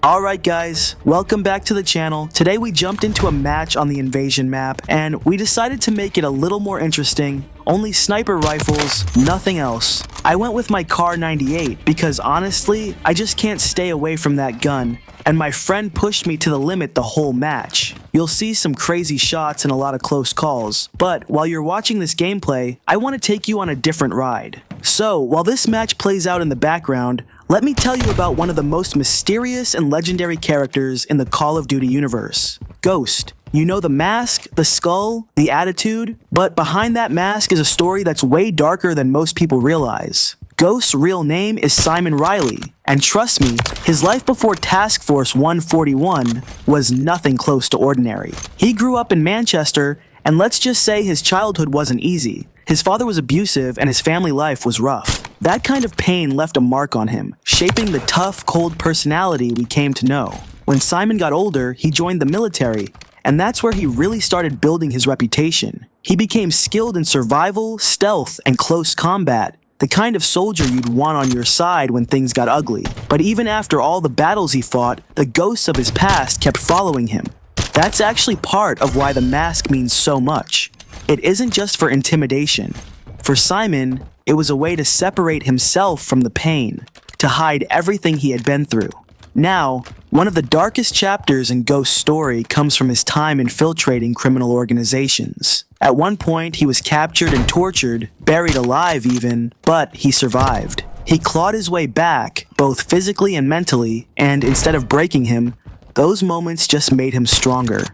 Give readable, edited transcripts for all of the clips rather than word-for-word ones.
Alright guys, welcome back to the channel. Today we jumped into a match on the Invasion map, and we decided to make it a little more interesting. Only sniper rifles, nothing else. I went with my CoD 98 because honestly, I just can't stay away from that gun, and my friend pushed me to the limit the whole match. You'll see some crazy shots and a lot of close calls, but while you're watching this gameplay, I want to take you on a different ride. So, while this match plays out in the background, let me tell you about one of the most mysterious and legendary characters in the Call of Duty universe, Ghost. You know the mask, the skull, the attitude, but behind that mask is a story that's way darker than most people realize. Ghost's real name is Simon Riley, and trust me, his life before Task Force 141 was nothing close to ordinary. He grew up in Manchester, and let's just say his childhood wasn't easy. His father was abusive and his family life was rough. That kind of pain left a mark on him, shaping the tough, cold personality we came to know. When Simon got older, he joined the military, and that's where he really started building his reputation. He became skilled in survival, stealth, and close combat, the kind of soldier you'd want on your side when things got ugly. But even after all the battles he fought, the ghosts of his past kept following him. That's actually part of why the mask means so much. It isn't just for intimidation. For Simon, it was a way to separate himself from the pain, to hide everything he had been through. Now, one of the darkest chapters in Ghost's story comes from his time infiltrating criminal organizations. At one point, he was captured and tortured, buried alive even, but he survived. He clawed his way back, both physically and mentally, and instead of breaking him, those moments just made him stronger.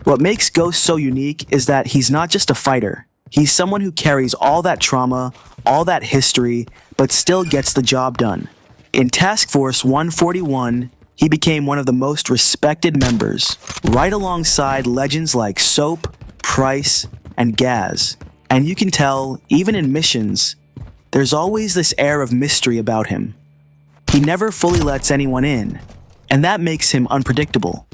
What makes Ghost so unique is that he's not just a fighter. He's someone who carries all that trauma, all that history, but still gets the job done. In Task Force 141, he became one of the most respected members, right alongside legends like Soap, Price, and Gaz. And you can tell, even in missions, there's always this air of mystery about him. He never fully lets anyone in, and that makes him unpredictable.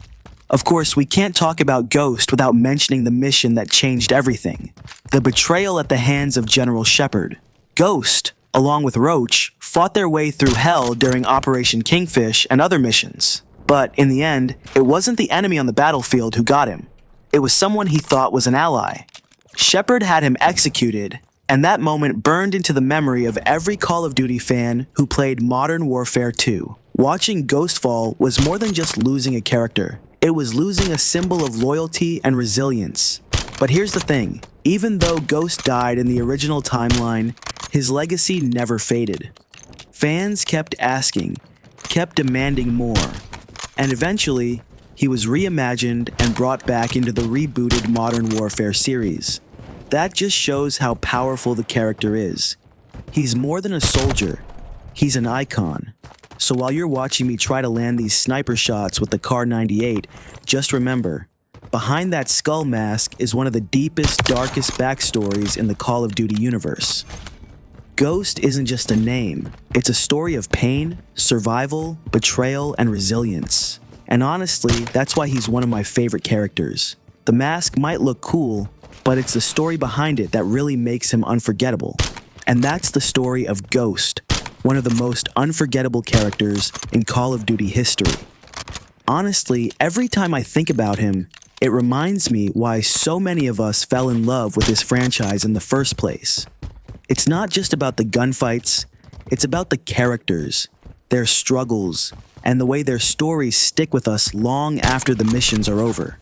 Of course, we can't talk about Ghost without mentioning the mission that changed everything. The betrayal at the hands of General Shepard. Ghost, along with Roach, fought their way through hell during Operation Kingfish and other missions. But in the end, it wasn't the enemy on the battlefield who got him. It was someone he thought was an ally. Shepard had him executed, and that moment burned into the memory of every Call of Duty fan who played Modern Warfare 2. Watching Ghost fall was more than just losing a character. It was losing a symbol of loyalty and resilience. But here's the thing, even though Ghost died in the original timeline, his legacy never faded. Fans kept asking, kept demanding more, and eventually, he was reimagined and brought back into the rebooted Modern Warfare series. That just shows how powerful the character is. He's more than a soldier, he's an icon. So while you're watching me try to land these sniper shots with the CoD 98, just remember, behind that skull mask is one of the deepest, darkest backstories in the Call of Duty universe. Ghost isn't just a name, it's a story of pain, survival, betrayal, and resilience. And honestly, that's why he's one of my favorite characters. The mask might look cool, but it's the story behind it that really makes him unforgettable. And that's the story of Ghost, one of the most unforgettable characters in Call of Duty history. Honestly, every time I think about him, it reminds me why so many of us fell in love with this franchise in the first place. It's not just about the gunfights, it's about the characters, their struggles, and the way their stories stick with us long after the missions are over.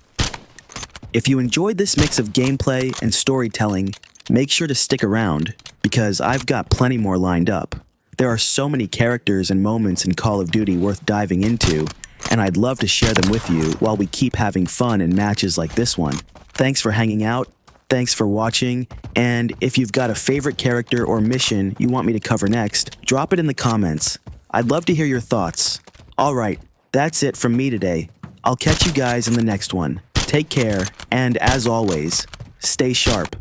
If you enjoyed this mix of gameplay and storytelling, make sure to stick around, because I've got plenty more lined up. There are so many characters and moments in Call of Duty worth diving into, and I'd love to share them with you while we keep having fun in matches like this one. Thanks for hanging out, thanks for watching, and if you've got a favorite character or mission you want me to cover next, drop it in the comments. I'd love to hear your thoughts. Alright, that's it from me today. I'll catch you guys in the next one. Take care, and as always, stay sharp.